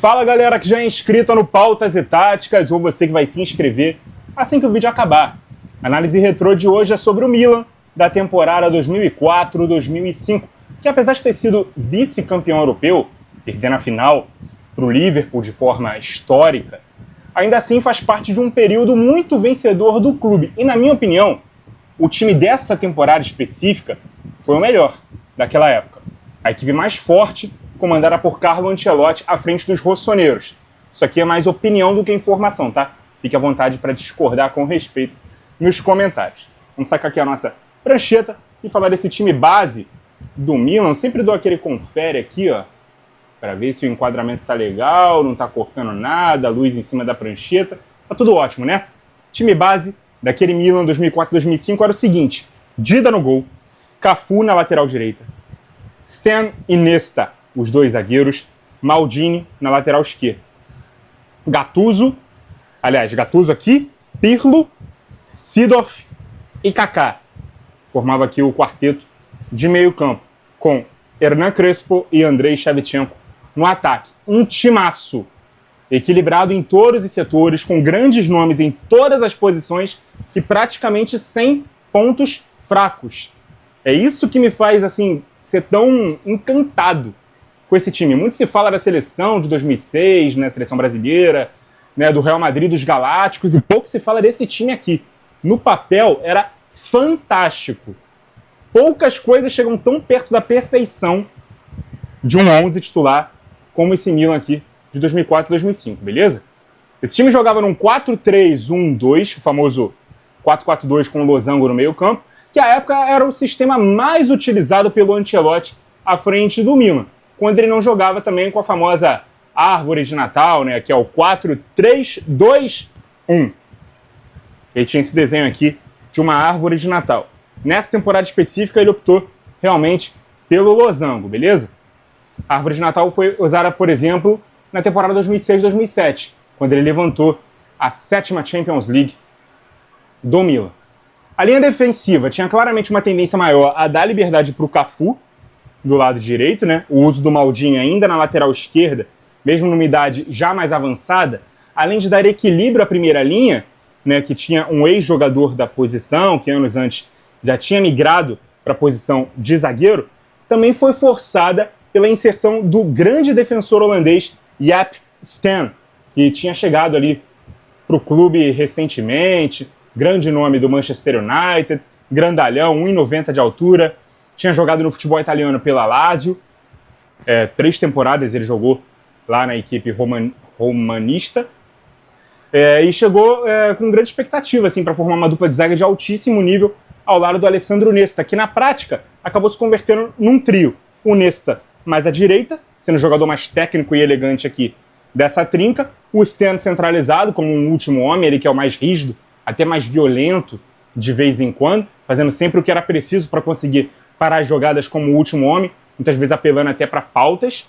Fala galera que já é inscrita no Pautas e Táticas, ou você que vai se inscrever assim que o vídeo acabar. A análise retrô de hoje é sobre o Milan da temporada 2004-2005, que apesar de ter sido vice-campeão europeu, perdendo a final para o Liverpool de forma histórica, ainda assim faz parte de um período muito vencedor do clube. E na minha opinião, o time dessa temporada específica foi o melhor daquela época. A equipe mais forte, comandada por Carlo Ancelotti à frente dos rossoneiros. Isso aqui é mais opinião do que informação, tá? Fique à vontade para discordar com respeito nos comentários. Vamos sacar aqui a nossa prancheta e falar desse time base do Milan. Sempre dou aquele confere aqui, ó, para ver se o enquadramento tá legal, não tá cortando nada, a luz em cima da prancheta. Tá tudo ótimo, né? Time base daquele Milan 2004-2005 era o seguinte: Dida no gol, Cafu na lateral direita, Stan e Nesta, os dois zagueiros, Maldini na lateral esquerda, Gattuso aqui, Pirlo, Seedorf e Kaká. Formava aqui o quarteto de meio campo, com Hernan Crespo e Andrei Shevchenko no ataque. Um timaço, equilibrado em todos os setores, com grandes nomes em todas as posições e praticamente sem pontos fracos. É isso que me faz, assim, ser tão encantado com esse time. Muito se fala da seleção de 2006, né, seleção brasileira, né, do Real Madrid, dos Galácticos, e pouco se fala desse time aqui. No papel, era fantástico. Poucas coisas chegam tão perto da perfeição de um 11 titular como esse Milan aqui de 2004 e 2005, beleza? Esse time jogava num 4-3-1-2, o famoso 4-4-2 com o losango no meio campo, que à época era o sistema mais utilizado pelo Ancelotti à frente do Milan, quando ele não jogava também com a famosa árvore de Natal, né, que é o 4-3-2-1. Ele tinha esse desenho aqui de uma árvore de Natal. Nessa temporada específica, ele optou realmente pelo losango, beleza? A árvore de Natal foi usada, por exemplo, na temporada 2006-2007, quando ele levantou a 7ª Champions League do Milan. A linha defensiva tinha claramente uma tendência maior a dar liberdade para o Cafu, do lado direito, né? O uso do Maldini ainda na lateral esquerda, mesmo numa idade já mais avançada, além de dar equilíbrio à primeira linha, né, que tinha um ex-jogador da posição, que anos antes já tinha migrado para a posição de zagueiro, também foi forçada pela inserção do grande defensor holandês Jaap Stam, que tinha chegado ali para o clube recentemente, grande nome do Manchester United, grandalhão, 1,90 de altura, tinha jogado no futebol italiano pela Lazio, 3 temporadas ele jogou lá na equipe romanista, e chegou com grande expectativa assim, para formar uma dupla de zaga de altíssimo nível ao lado do Alessandro Nesta, que na prática acabou se convertendo num trio. O Nesta mais à direita, sendo o jogador mais técnico e elegante aqui dessa trinca, o Stan centralizado como um último homem, ele que é o mais rígido, até mais violento de vez em quando, fazendo sempre o que era preciso para conseguir parar as jogadas como o último homem, muitas vezes apelando até para faltas.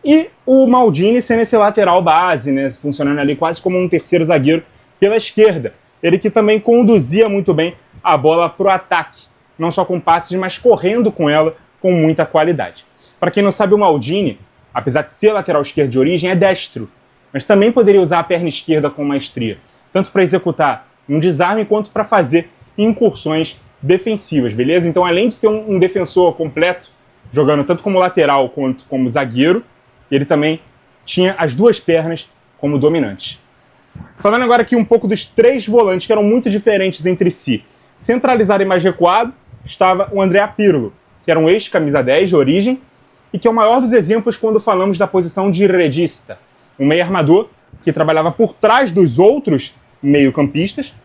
E o Maldini sendo esse lateral base, né, funcionando ali quase como um terceiro zagueiro pela esquerda. Ele que também conduzia muito bem a bola para o ataque, não só com passes, mas correndo com ela com muita qualidade. Para quem não sabe, o Maldini, apesar de ser lateral esquerdo de origem, é destro, mas também poderia usar a perna esquerda com maestria, tanto para executar um desarme quanto para fazer incursões defensivas, beleza? Então, além de ser um defensor completo, jogando tanto como lateral quanto como zagueiro, ele também tinha as duas pernas como dominantes. Falando agora aqui um pouco dos 3 volantes que eram muito diferentes entre si. Centralizado e mais recuado estava o Andrea Pirlo, que era um ex-camisa 10 de origem e que é o maior dos exemplos quando falamos da posição de regista, um meio armador que trabalhava por trás dos outros meio-campistas,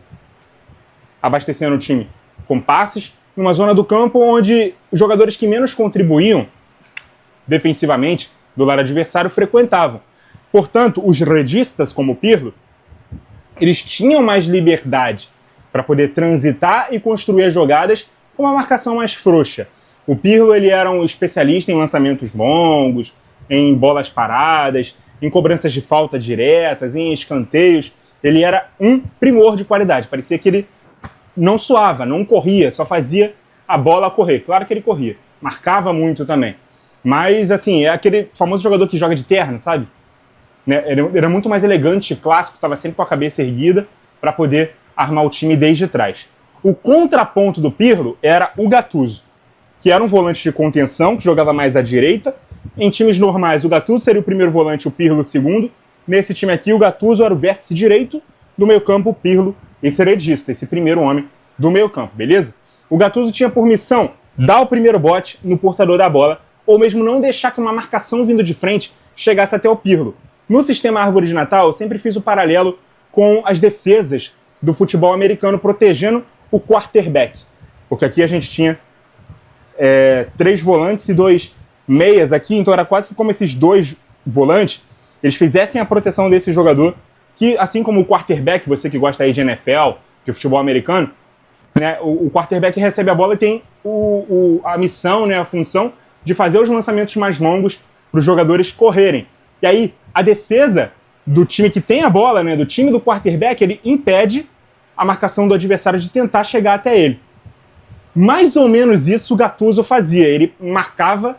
abastecendo o time com passes, numa zona do campo onde os jogadores que menos contribuíam defensivamente do lado adversário frequentavam. Portanto, os registas, como o Pirlo, eles tinham mais liberdade para poder transitar e construir as jogadas com uma marcação mais frouxa. O Pirlo ele era um especialista em lançamentos longos, em bolas paradas, em cobranças de falta diretas, em escanteios. Ele era um primor de qualidade. Parecia que ele não suava, não corria, só fazia a bola correr. Claro que ele corria, marcava muito também. Mas, assim, é aquele famoso jogador que joga de terno, sabe? né? Era muito mais elegante, clássico, estava sempre com a cabeça erguida para poder armar o time desde trás. O contraponto do Pirlo era o Gattuso, que era um volante de contenção, que jogava mais à direita. Em times normais, o Gattuso seria o primeiro volante, o Pirlo o segundo. Nesse time aqui, o Gattuso era o vértice direito do meio-campo, o Pirlo, esse regista, esse primeiro homem do meio-campo, beleza? O Gattuso tinha por missão dar o primeiro bote no portador da bola, ou mesmo não deixar que uma marcação vindo de frente chegasse até o Pirlo. No sistema Árvore de Natal, eu sempre fiz o paralelo com as defesas do futebol americano protegendo o quarterback. Porque aqui a gente tinha 3 volantes e 2 meias aqui, então era quase que como esses 2 volantes, eles fizessem a proteção desse jogador, que assim como o quarterback, você que gosta aí de NFL, de futebol americano, né, o quarterback recebe a bola e tem a missão, né, a função de fazer os lançamentos mais longos para os jogadores correrem. E aí, a defesa do time que tem a bola, né, do time do quarterback, ele impede a marcação do adversário de tentar chegar até ele. Mais ou menos isso o Gattuso fazia. Ele marcava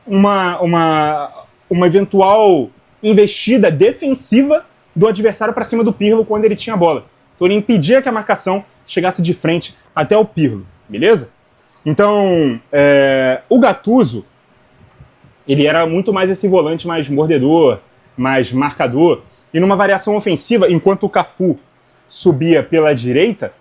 uma eventual investida defensiva do adversário para cima do Pirlo quando ele tinha a bola. Então ele impedia que a marcação chegasse de frente até o Pirlo, beleza? Então, o Gattuso, ele era muito mais esse volante mais mordedor, mais marcador, e numa variação ofensiva, enquanto o Cafu subia pela direita,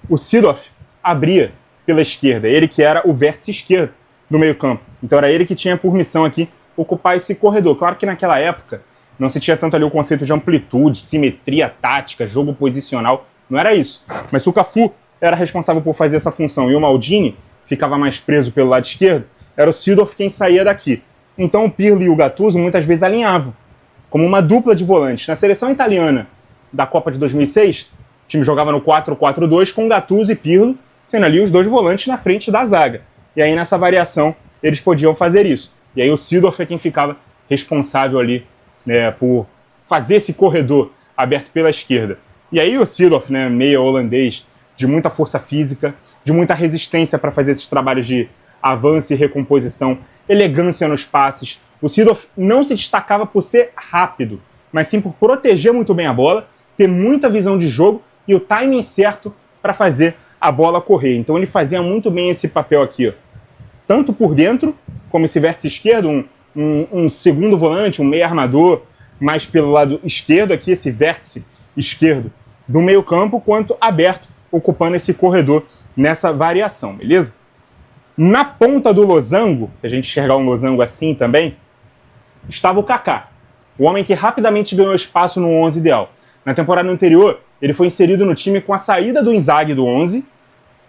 o Seedorf abria pela esquerda, ele que era o vértice esquerdo do meio-campo. Então era ele que tinha por missão aqui ocupar esse corredor. Claro que naquela época não se tinha tanto ali o conceito de amplitude, simetria tática, jogo posicional, não era isso. Mas se o Cafu era responsável por fazer essa função e o Maldini ficava mais preso pelo lado esquerdo, era o Seedorf quem saía daqui. Então o Pirlo e o Gattuso muitas vezes alinhavam, como uma dupla de volantes. Na seleção italiana da Copa de 2006, o time jogava no 4-4-2 com Gattuso e Pirlo, sendo ali os 2 volantes na frente da zaga. E aí nessa variação eles podiam fazer isso. E aí o Seedorf é quem ficava responsável ali, né, por fazer esse corredor aberto pela esquerda. E aí o Seedorf, né, meia holandês, de muita força física, de muita resistência para fazer esses trabalhos de avanço e recomposição, elegância nos passes. O Seedorf não se destacava por ser rápido, mas sim por proteger muito bem a bola, ter muita visão de jogo e o timing certo para fazer a bola correr. Então ele fazia muito bem esse papel aqui, ó. Tanto por dentro, como esse vértice esquerdo, um segundo volante, um meio armador, mais pelo lado esquerdo aqui, esse vértice esquerdo do meio campo, quanto aberto, ocupando esse corredor nessa variação, beleza? Na ponta do losango, se a gente enxergar um losango assim também, estava o Kaká, o homem que rapidamente ganhou espaço no 11 ideal. Na temporada anterior, ele foi inserido no time com a saída do Inzaghi do 11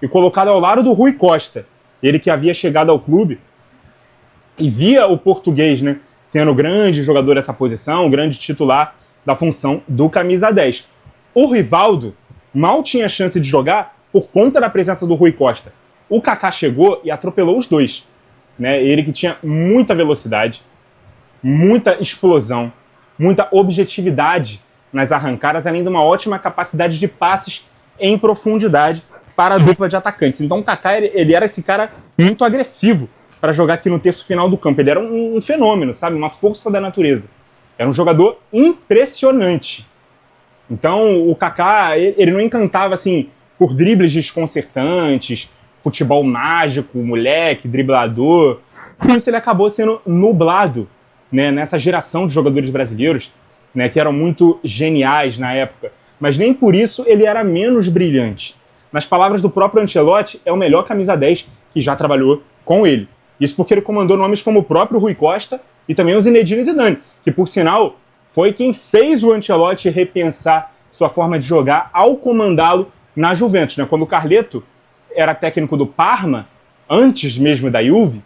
e colocado ao lado do Rui Costa, ele que havia chegado ao clube e via o português, né, sendo o grande jogador dessa posição, o grande titular da função do camisa 10. O Rivaldo mal tinha chance de jogar por conta da presença do Rui Costa. O Kaká chegou e atropelou os 2. Né? Ele que tinha muita velocidade, muita explosão, muita objetividade nas arrancadas, além de uma ótima capacidade de passes em profundidade para a dupla de atacantes. Então o Kaká, ele era esse cara muito agressivo para jogar aqui no terço final do campo. Ele era um fenômeno, sabe? Uma força da natureza. Era um jogador impressionante. Então o Kaká, ele não encantava assim por dribles desconcertantes, futebol mágico, moleque, driblador. Por isso ele acabou sendo nublado, né, nessa geração de jogadores brasileiros, né, que eram muito geniais na época. Mas nem por isso ele era menos brilhante. Nas palavras do próprio Ancelotti, é o melhor camisa 10 que já trabalhou com ele. Isso porque ele comandou nomes como o próprio Rui Costa e também o Zinedine Zidane, que, por sinal, foi quem fez o Ancelotti repensar sua forma de jogar ao comandá-lo na Juventus. Né? Quando o Carleto era técnico do Parma, antes mesmo da Juve,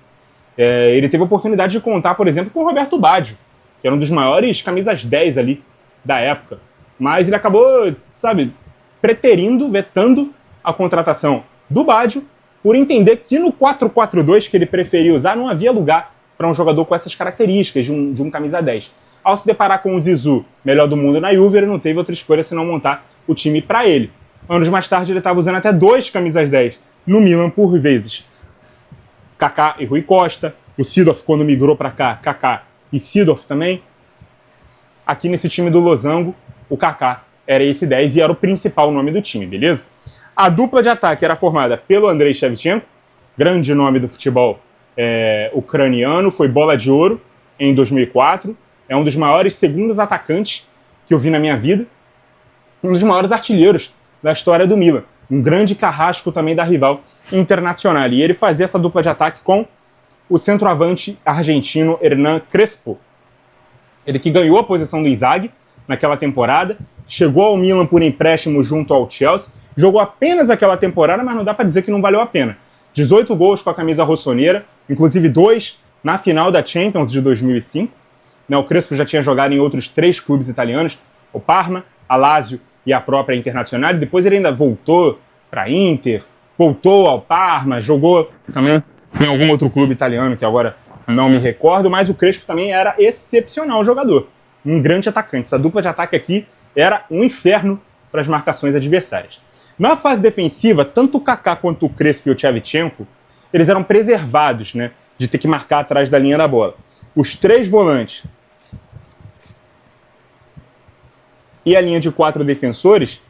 ele teve a oportunidade de contar, por exemplo, com o Roberto Baggio, que era um dos maiores camisas 10 ali da época. Mas ele acabou, sabe, vetando a contratação do Baggio, por entender que no 4-4-2 que ele preferia usar, não havia lugar para um jogador com essas características de um camisa 10. Ao se deparar com o Zizou, melhor do mundo na Juve, ele não teve outra escolha senão montar o time para ele. Anos mais tarde, ele estava usando até 2 camisas 10 no Milan por vezes. Kaká e Rui Costa, o Seedorf, quando migrou para cá, Kaká e Seedorf também. aqui nesse time do Losango, o Kaká era esse 10 e era o principal nome do time, beleza? A dupla de ataque era formada pelo Andrei Shevchenko, grande nome do futebol ucraniano, foi bola de ouro em 2004, é um dos maiores segundos atacantes que eu vi na minha vida, um dos maiores artilheiros da história do Milan, um grande carrasco também da rival Internacional. E ele fazia essa dupla de ataque com o centroavante argentino Hernan Crespo, ele que ganhou a posição do Inzaghi naquela temporada, chegou ao Milan por empréstimo junto ao Chelsea, jogou apenas aquela temporada, mas não dá para dizer que não valeu a pena. 18 gols com a camisa rossoneira, inclusive 2 na final da Champions de 2005. O Crespo já tinha jogado em outros 3 clubes italianos, o Parma, a Lazio e a própria Internacional. Depois ele ainda voltou para a Inter, voltou ao Parma, jogou também em algum outro clube italiano que agora não me recordo, mas o Crespo também era excepcional jogador, um grande atacante. Essa dupla de ataque aqui era um inferno para as marcações adversárias. Na fase defensiva, tanto o Kaká quanto o Crespo e o Shevchenko, eles eram preservados, né, de ter que marcar atrás da linha da bola. Os 3 volantes e a linha de 4 defensores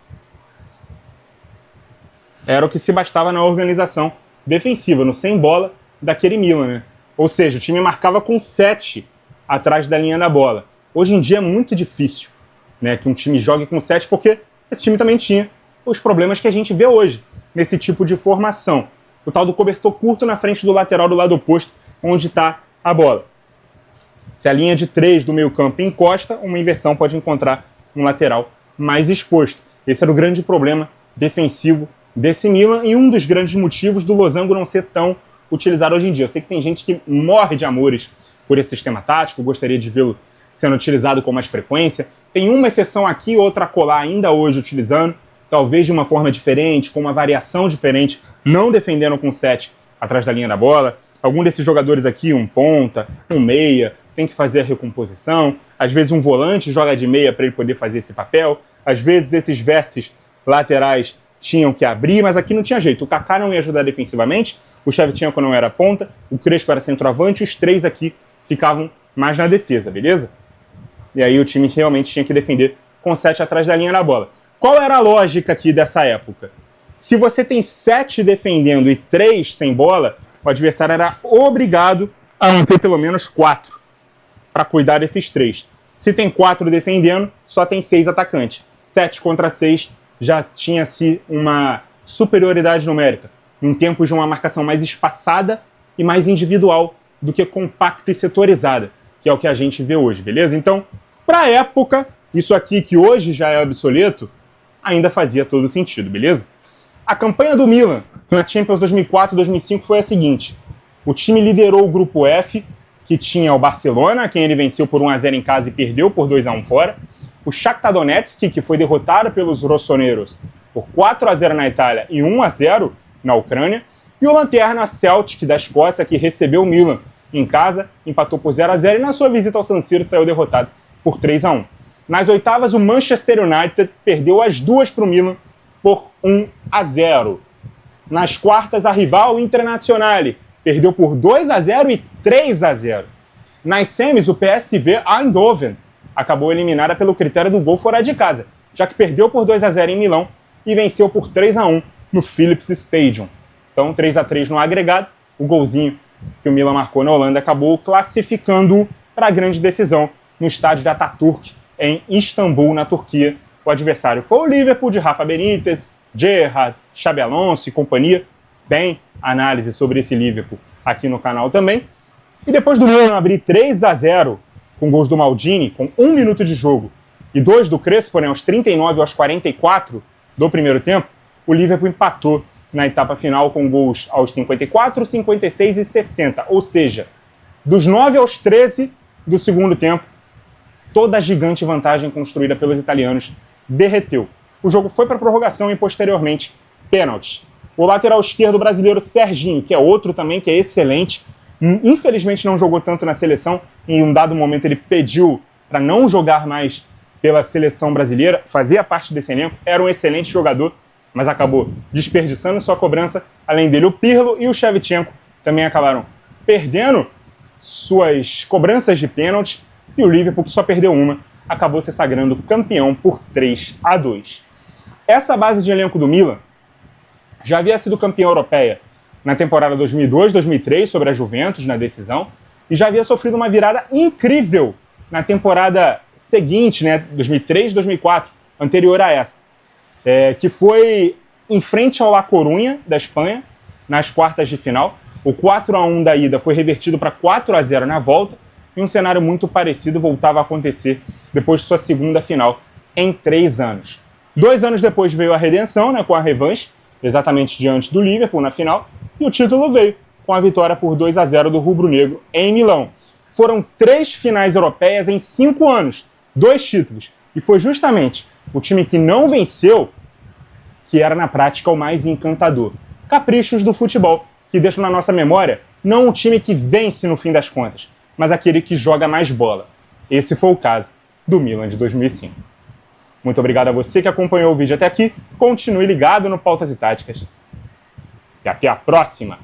era o que se bastava na organização defensiva, no sem bola daquele Milan, né? Ou seja, o time marcava com 7 atrás da linha da bola. Hoje em dia é muito difícil, né, que um time jogue com 7, porque esse time também tinha os problemas que a gente vê hoje nesse tipo de formação. O tal do cobertor curto na frente do lateral do lado oposto, onde está a bola. Se a linha de 3 do meio campo encosta, uma inversão pode encontrar um lateral mais exposto. Esse era o grande problema defensivo desse Milan e um dos grandes motivos do Losango não ser tão utilizado hoje em dia. Eu sei que tem gente que morre de amores por esse sistema tático, gostaria de vê-lo sendo utilizado com mais frequência. Tem uma exceção aqui, outra colar ainda hoje utilizando, talvez de uma forma diferente, com uma variação diferente, não defendendo com 7 atrás da linha da bola. Algum desses jogadores aqui, um ponta, um meia, tem que fazer a recomposição. Às vezes um volante joga de meia para ele poder fazer esse papel. Às vezes esses versos laterais tinham que abrir, mas aqui não tinha jeito. O Kaká não ia ajudar defensivamente, o Shevchenko não era ponta, o Crespo era centroavante, os 3 aqui ficavam mais na defesa, beleza? E aí o time realmente tinha que defender com 7 atrás da linha da bola. Qual era a lógica aqui dessa época? Se você tem 7 defendendo e 3 sem bola, o adversário era obrigado a manter pelo menos 4 para cuidar desses 3. Se tem 4 defendendo, só tem 6 atacantes. 7 contra 6 já tinha-se uma superioridade numérica, em tempos de uma marcação mais espaçada e mais individual do que compacta e setorizada, que é o que a gente vê hoje, beleza? Então, para a época, isso aqui que hoje já é obsoleto, ainda fazia todo sentido, beleza? A campanha do Milan na Champions 2004-2005 foi a seguinte: o time liderou o grupo F, que tinha o Barcelona, quem ele venceu por 1-0 em casa e perdeu por 2-1 fora, o Shakhtar Donetsk, que foi derrotado pelos rossoneiros por 4-0 na Itália e 1-0 na Ucrânia, e o Lanterna Celtic da Escócia, que recebeu o Milan em casa, empatou por 0-0 e na sua visita ao San Siro saiu derrotado por 3-1. Nas oitavas, o Manchester United perdeu as 2 para o Milan por 1-0. Nas quartas, a rival Internazionale perdeu por 2-0 e 3-0. Nas semis, o PSV Eindhoven acabou eliminada pelo critério do gol fora de casa, já que perdeu por 2-0 em Milão e venceu por 3-1 no Philips Stadium. Então, 3-3 no agregado, o golzinho que o Milan marcou na Holanda acabou classificando para a grande decisão no estádio de Atatürk, em Istambul, na Turquia. O adversário foi o Liverpool de Rafa Benítez, Gerrard, Xabi Alonso e companhia. Tem análise sobre esse Liverpool aqui no canal também. E depois do Milan abrir 3-0 com gols do Maldini, com 1 minuto de jogo, e 2 do Crespo, né, aos 39 e aos 44 do primeiro tempo, o Liverpool empatou na etapa final com gols aos 54, 56 e 60. Ou seja, dos 9 aos 13 do segundo tempo, toda a gigante vantagem construída pelos italianos derreteu. O jogo foi para a prorrogação e, posteriormente, pênalti. O lateral esquerdo brasileiro Serginho, que é outro também que é excelente, infelizmente não jogou tanto na seleção, em um dado momento ele pediu para não jogar mais pela seleção brasileira, fazia parte desse elenco, era um excelente jogador, mas acabou desperdiçando sua cobrança. Além dele, o Pirlo e o Shevchenko também acabaram perdendo suas cobranças de pênalti, e o Liverpool, que só perdeu uma, acabou se sagrando campeão por 3-2. Essa base de elenco do Milan já havia sido campeã europeia na temporada 2002-2003 sobre a Juventus na decisão e já havia sofrido uma virada incrível na temporada seguinte, 2003-2004, anterior a essa, que foi em frente ao La Coruña, da Espanha, nas quartas de final. O 4-1 da ida foi revertido para 4-0 na volta, e um cenário muito parecido voltava a acontecer depois de sua segunda final em 3 anos. 2 anos depois veio a redenção, com a revanche, exatamente diante do Liverpool na final, e o título veio com a vitória por 2-0 do rubro-negro em Milão. Foram 3 finais europeias em 5 anos, 2 títulos, e foi justamente o time que não venceu que era na prática o mais encantador. Caprichos do futebol, que deixam na nossa memória não um time que vence no fim das contas, mas aquele que joga mais bola. Esse foi o caso do Milan de 2005. Muito obrigado a você que acompanhou o vídeo até aqui. Continue ligado no Pautas e Táticas. E até a próxima!